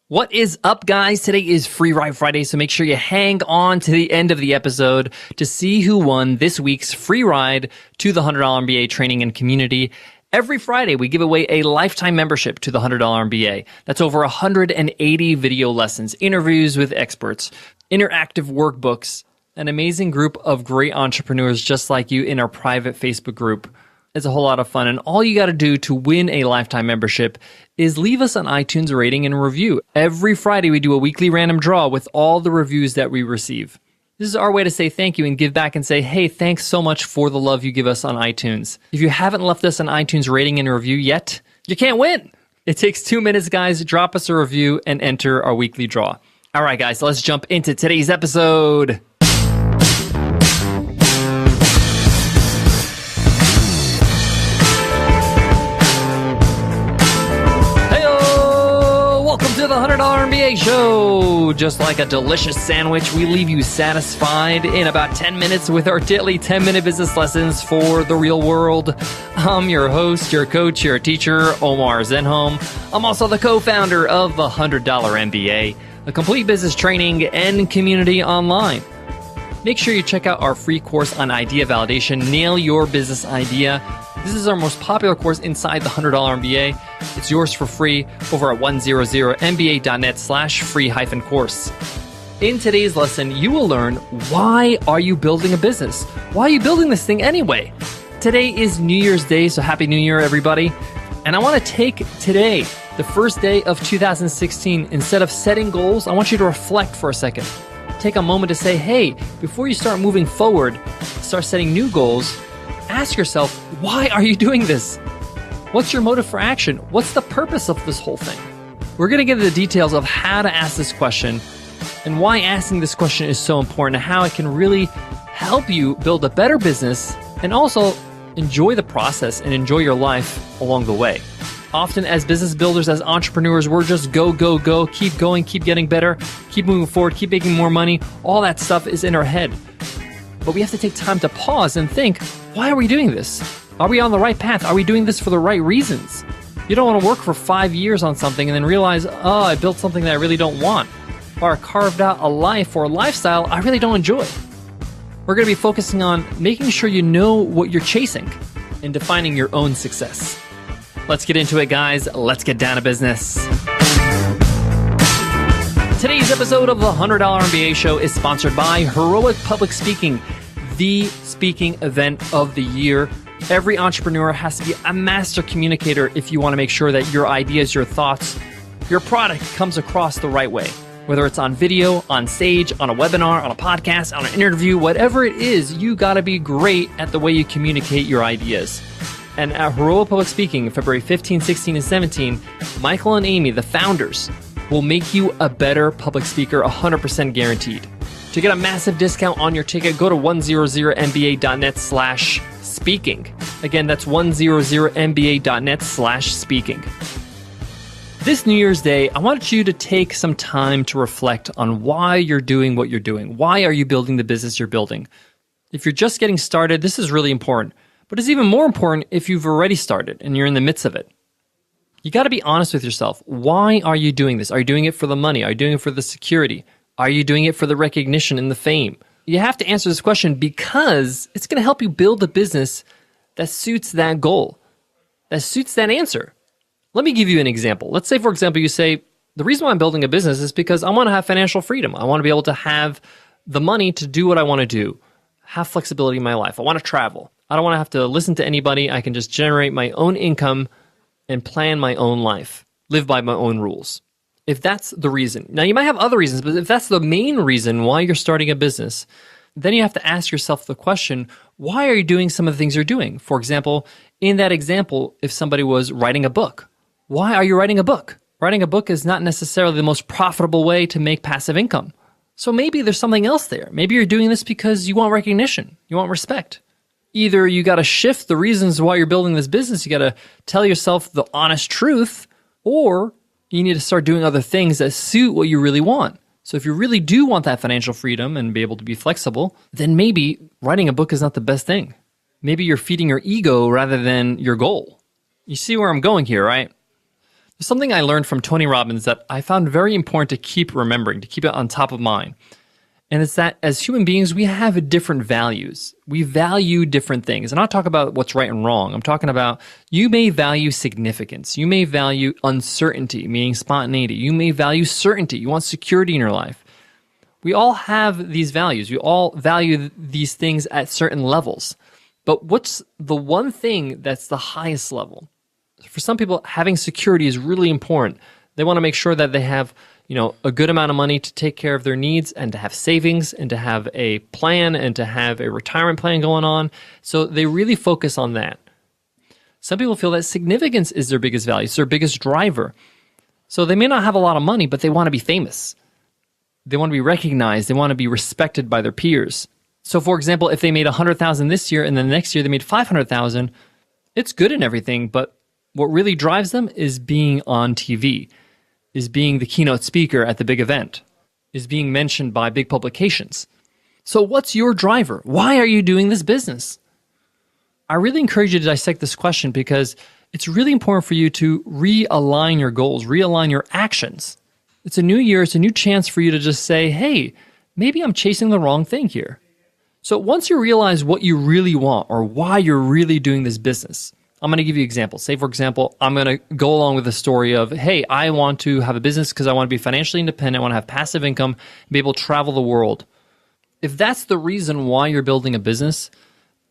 What is up, guys? Today is Free Ride Friday, so make sure you hang on to the end of the episode to see who won this week's free ride to the $100 MBA Training and Community. Every Friday, we give away a lifetime membership to the $100 MBA. That's over 180 video lessons, interviews with experts, interactive workbooks, an amazing group of great entrepreneurs just like you in our private Facebook group. It's a whole lot of fun, and all you got to do to win a lifetime membership is leave us an iTunes rating and review. Every Friday, we do a weekly random draw with all the reviews that we receive. This is our way to say thank you and give back and say, hey, thanks so much for the love you give us on iTunes. If you haven't left us an iTunes rating and review yet, you can't win. It takes 2 minutes, guys. Drop us a review and enter our weekly draw. All right, guys, let's jump into today's episode. Welcome to the $100 MBA show. Just like a delicious sandwich, we leave you satisfied in about 10 minutes with our daily 10-minute business lessons for the real world. I'm your host, your coach, your teacher, Omar Zenhom. I'm also the co-founder of the $100 MBA, a complete business training and community online. Make sure you check out our free course on idea validation, Nail Your Business Idea. This is our most popular course inside the $100 MBA. It's yours for free over at 100mba.net/free-course. In today's lesson, you will learn, why are you building a business? Why are you building this thing anyway? Today is New Year's Day, so Happy New Year, everybody. And I want to take today, the first day of 2016, instead of setting goals, I want you to reflect for a second. Take a moment to say, hey, before you start moving forward, start setting new goals, ask yourself, why are you doing this? What's your motive for action? What's the purpose of this whole thing? We're going to get into the details of how to ask this question and why asking this question is so important and how it can really help you build a better business and also enjoy the process and enjoy your life along the way. Often as business builders, as entrepreneurs, we're just go, go, go, keep going, keep getting better, keep moving forward, keep making more money. All that stuff is in our head. But we have to take time to pause and think, why are we doing this? Are we on the right path? Are we doing this for the right reasons? You don't want to work for 5 years on something and then realize, oh, I built something that I really don't want, or carved out a life or a lifestyle I really don't enjoy. We're going to be focusing on making sure you know what you're chasing and defining your own success. Let's get into it, guys. Let's get down to business. Today's episode of the $100 MBA show is sponsored by Heroic Public Speaking, the speaking event of the year. Every entrepreneur has to be a master communicator if you want to make sure that your ideas, your thoughts, your product comes across the right way. Whether it's on video, on stage, on a webinar, on a podcast, on an interview, whatever it is, you got to be great at the way you communicate your ideas. And at Heroic Public Speaking, February 15, 16, and 17, Michael and Amy, the founders, will make you a better public speaker, 100% guaranteed. To get a massive discount on your ticket, go to 100mba.net/speaking. Again, that's 100mba.net/speaking. This New Year's Day, I want you to take some time to reflect on why you're doing what you're doing. Why are you building the business you're building? If you're just getting started, this is really important. But it's even more important if you've already started and you're in the midst of it. You got to be honest with yourself. Why are you doing this? Are you doing it for the money? Are you doing it for the security? Are you doing it for the recognition and the fame? You have to answer this question because it's going to help you build a business that suits that goal, that suits that answer. Let me give you an example. Let's say, for example, you say, the reason why I'm building a business is because I want to have financial freedom. I want to be able to have the money to do what I want to do, have flexibility in my life. I want to travel. I don't want to have to listen to anybody. I can just generate my own income and plan my own life, live by my own rules. If that's the reason. Now, you might have other reasons, but if that's the main reason why you're starting a business, then you have to ask yourself the question, why are you doing some of the things you're doing? For example, in that example, if somebody was writing a book, why are you writing a book? Writing a book is not necessarily the most profitable way to make passive income. So maybe there's something else there. Maybe you're doing this because you want recognition, you want respect. Either you got to shift the reasons why you're building this business, you got to tell yourself the honest truth, or you need to start doing other things that suit what you really want. So if you really do want that financial freedom and be able to be flexible, then maybe writing a book is not the best thing. Maybe you're feeding your ego rather than your goal. You see where I'm going here, right? There's something I learned from Tony Robbins that I found very important to keep remembering, to keep it on top of mind. And it's that as human beings, we have different values. We value different things. And I'm not talking about what's right and wrong. I'm talking about you may value significance. You may value uncertainty, meaning spontaneity. You may value certainty. You want security in your life. We all have these values. We all value these things at certain levels. But what's the one thing that's the highest level? For some people, having security is really important. They want to make sure that they have a good amount of money to take care of their needs and to have savings and to have a plan and to have a retirement plan going on. So they really focus on that. Some people feel that significance is their biggest value. It's their biggest driver. So they may not have a lot of money, but they want to be famous. They want to be recognized. They want to be respected by their peers. So for example, if they made $100,000 this year and then the next year they made $500,000, it's good and everything, but what really drives them is being on TV. Is being the keynote speaker at the big event, is being mentioned by big publications. So what's your driver? Why are you doing this business? I really encourage you to dissect this question because it's really important for you to realign your goals, realign your actions. It's a new year, it's a new chance for you to just say, hey, maybe I'm chasing the wrong thing here. So once you realize what you really want or why you're really doing this business, I'm going to give you examples. Say, for example, I'm going to go along with the story of, hey, I want to have a business because I want to be financially independent. I want to have passive income and be able to travel the world. If that's the reason why you're building a business,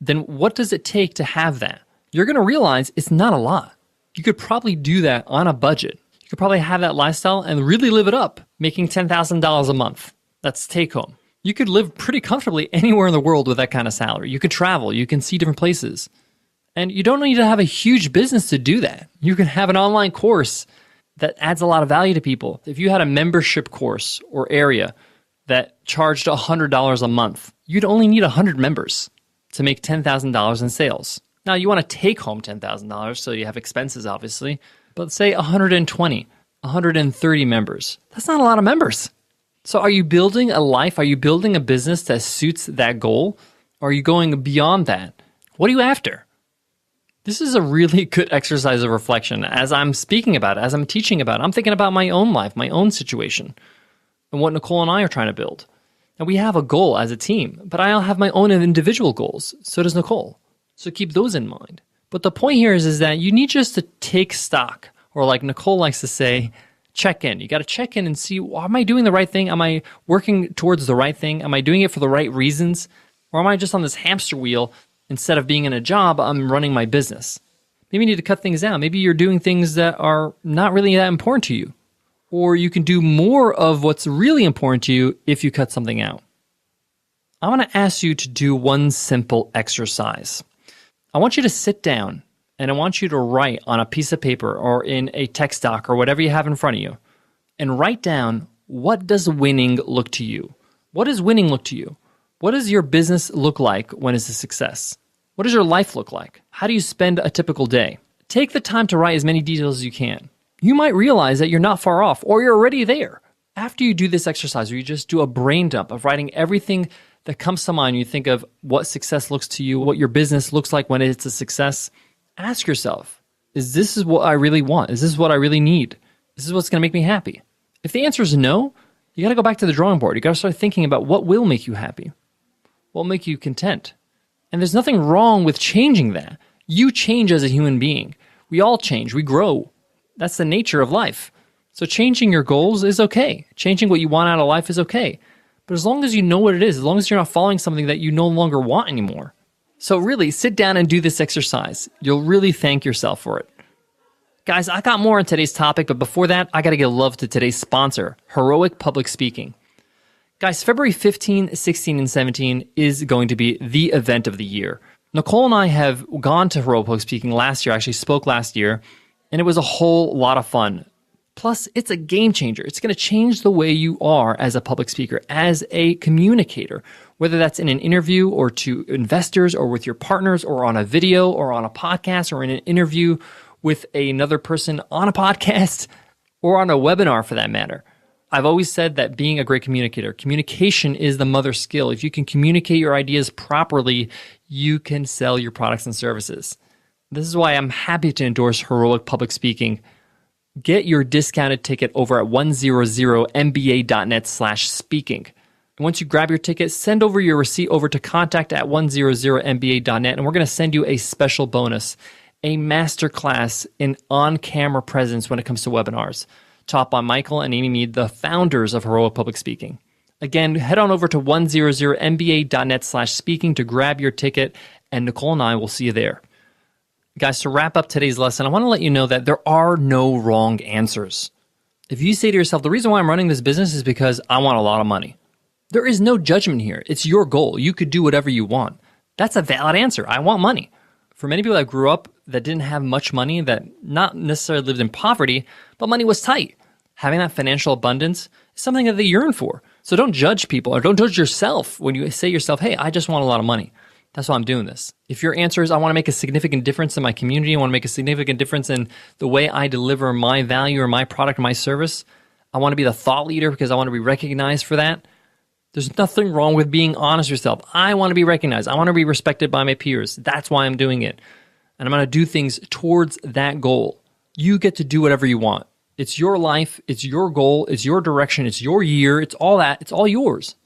then what does it take to have that? You're going to realize it's not a lot. You could probably do that on a budget. You could probably have that lifestyle and really live it up, making $10,000 a month. That's take home. You could live pretty comfortably anywhere in the world with that kind of salary. You could travel. You can see different places. And you don't need to have a huge business to do that. You can have an online course that adds a lot of value to people. If you had a membership course or area that charged $100 a month, you'd only need 100 members to make $10,000 in sales. Now, you want to take home $10,000, so you have expenses, obviously, but say 120, 130 members. That's not a lot of members. So are you building a life? Are you building a business that suits that goal? Or are you going beyond that? What are you after? This is a really good exercise of reflection. As I'm speaking about it, as I'm teaching about it, I'm thinking about my own life, my own situation, and what Nicole and I are trying to build. And we have a goal as a team, but I'll have my own individual goals. So does Nicole. So keep those in mind. But the point here is that you need just to take stock, or like Nicole likes to say, check in. You got to check in and see, well, am I doing the right thing? Am I working towards the right thing? Am I doing it for the right reasons? Or am I just on this hamster wheel? Instead of being in a job, I'm running my business. Maybe you need to cut things down. Maybe you're doing things that are not really that important to you. Or you can do more of what's really important to you if you cut something out. I want to ask you to do one simple exercise. I want you to sit down and I want you to write on a piece of paper or in a text doc or whatever you have in front of you and write down, what does winning look to you? What does winning look to you? What does your business look like when it's a success? What does your life look like? How do you spend a typical day? Take the time to write as many details as you can. You might realize that you're not far off or you're already there. After you do this exercise, or you just do a brain dump of writing everything that comes to mind, you think of what success looks to you, what your business looks like when it's a success, ask yourself, is this what I really want? Is this what I really need? Is this what's going to make me happy? If the answer is no, you got to go back to the drawing board. You got to start thinking about what will make you happy, what will make you content. And there's nothing wrong with changing that. You change as a human being. We all change. We grow. That's the nature of life. So changing your goals is okay. Changing what you want out of life is okay. But as long as you know what it is, as long as you're not following something that you no longer want anymore. So really, sit down and do this exercise. You'll really thank yourself for it. Guys, I got more on today's topic, but before that, I got to give love to today's sponsor, Heroic Public Speaking. Guys, February 15, 16, and 17 is going to be the event of the year. Nicole and I have gone to Heroic Public Speaking last year, actually spoke last year, and it was a whole lot of fun. Plus, it's a game changer. It's going to change the way you are as a public speaker, as a communicator, whether that's in an interview or to investors or with your partners or on a video or on a podcast or in an interview with another person on a podcast or on a webinar for that matter. I've always said that being a great communicator, communication is the mother skill. If you can communicate your ideas properly, you can sell your products and services. This is why I'm happy to endorse Heroic Public Speaking. Get your discounted ticket over at 100mba.net/speaking. And once you grab your ticket, send over your receipt over to contact@100mba.net, and we're going to send you a special bonus, a masterclass in on-camera presence when it comes to webinars, taught by Michael and Amy Mead, the founders of Heroic Public Speaking. Again, head on over to 100mba.net/speaking to grab your ticket, and Nicole and I will see you there. Guys, to wrap up today's lesson, I want to let you know that there are no wrong answers. If you say to yourself, the reason why I'm running this business is because I want a lot of money, there is no judgment here. It's your goal. You could do whatever you want. That's a valid answer. I want money. For many people that grew up that didn't have much money, that not necessarily lived in poverty, but money was tight, having that financial abundance is something that they yearn for. So don't judge people, or don't judge yourself when you say to yourself, hey, I just want a lot of money. That's why I'm doing this. If your answer is, I want to make a significant difference in my community, I want to make a significant difference in the way I deliver my value or my product or my service, I want to be the thought leader because I want to be recognized for that, there's nothing wrong with being honest with yourself. I want to be recognized. I want to be respected by my peers. That's why I'm doing it. And I'm going to do things towards that goal. You get to do whatever you want. It's your life. It's your goal. It's your direction. It's your year. It's all that. It's all yours.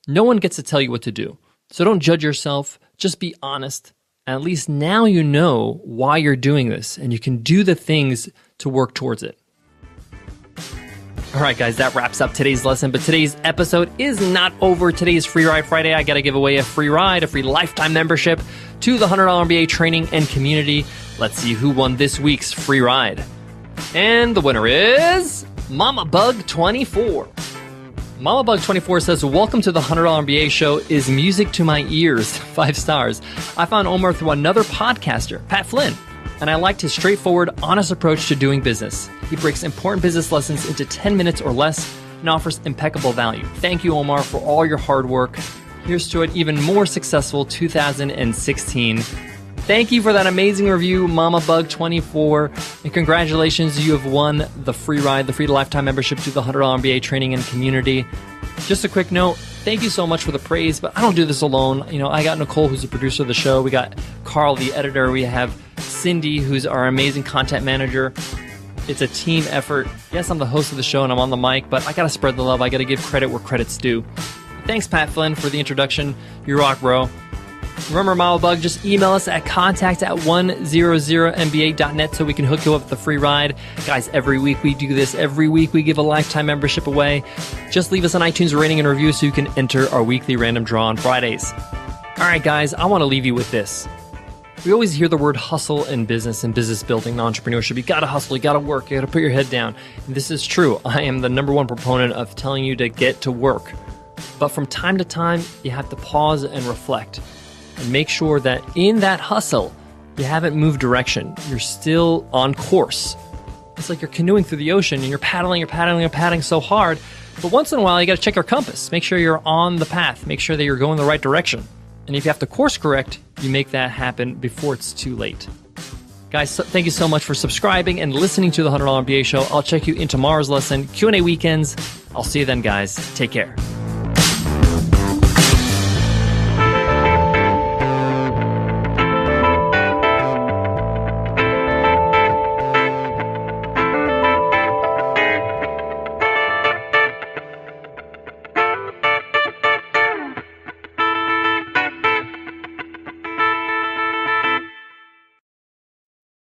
No one gets to tell you what to do. So don't judge yourself. Just be honest. And at least now you know why you're doing this, and you can do the things to work towards it. All right, guys, that wraps up today's lesson, but today's episode is not over. Today's Free Ride Friday. I got to give away a free ride, a free lifetime membership to the $100 MBA Training and Community. Let's see who won this week's free ride. And the winner is Mama Bug 24. Mama Bug 24 says, welcome to the $100 MBA show is music to my ears. 5 stars. I found Omar through another podcaster, Pat Flynn, and I liked his straightforward, honest approach to doing business. He breaks important business lessons into 10 minutes or less and offers impeccable value. Thank you, Omar, for all your hard work. Here's to an even more successful 2016. Thank you for that amazing review, Mama Bug 24, and congratulations, you have won the free ride, the free lifetime membership to the $100 MBA Training and Community. Just a quick note, thank you so much for the praise, but I don't do this alone. You know, I got Nicole, who's the producer of the show. We got Carl, the editor. We have Cindy, who's our amazing content manager. It's a team effort. Yes, I'm the host of the show and I'm on the mic, but I got to spread the love. I got to give credit where credit's due. Thanks, Pat Flynn, for the introduction. You rock, bro. Remember, Mama Bug, just email us at contact@100mba.net so we can hook you up with the free ride. Guys, every week we do this. Every week we give a lifetime membership away. Just leave us an iTunes rating and review so you can enter our weekly random draw on Fridays. All right, guys, I want to leave you with this. We always hear the word hustle in business and business building and entrepreneurship. You got to hustle. You got to work. You got to put your head down. And this is true. I am the number one proponent of telling you to get to work. But from time to time, you have to pause and reflect. And make sure that in that hustle, you haven't moved direction. You're still on course. It's like you're canoeing through the ocean and you're paddling so hard. But once in a while, you got to check your compass. Make sure you're on the path. Make sure that you're going the right direction. And if you have to course correct, you make that happen before it's too late. Guys, thank you so much for subscribing and listening to the $100 MBA show. I'll check you in tomorrow's lesson, Q&A weekends. I'll see you then, guys. Take care.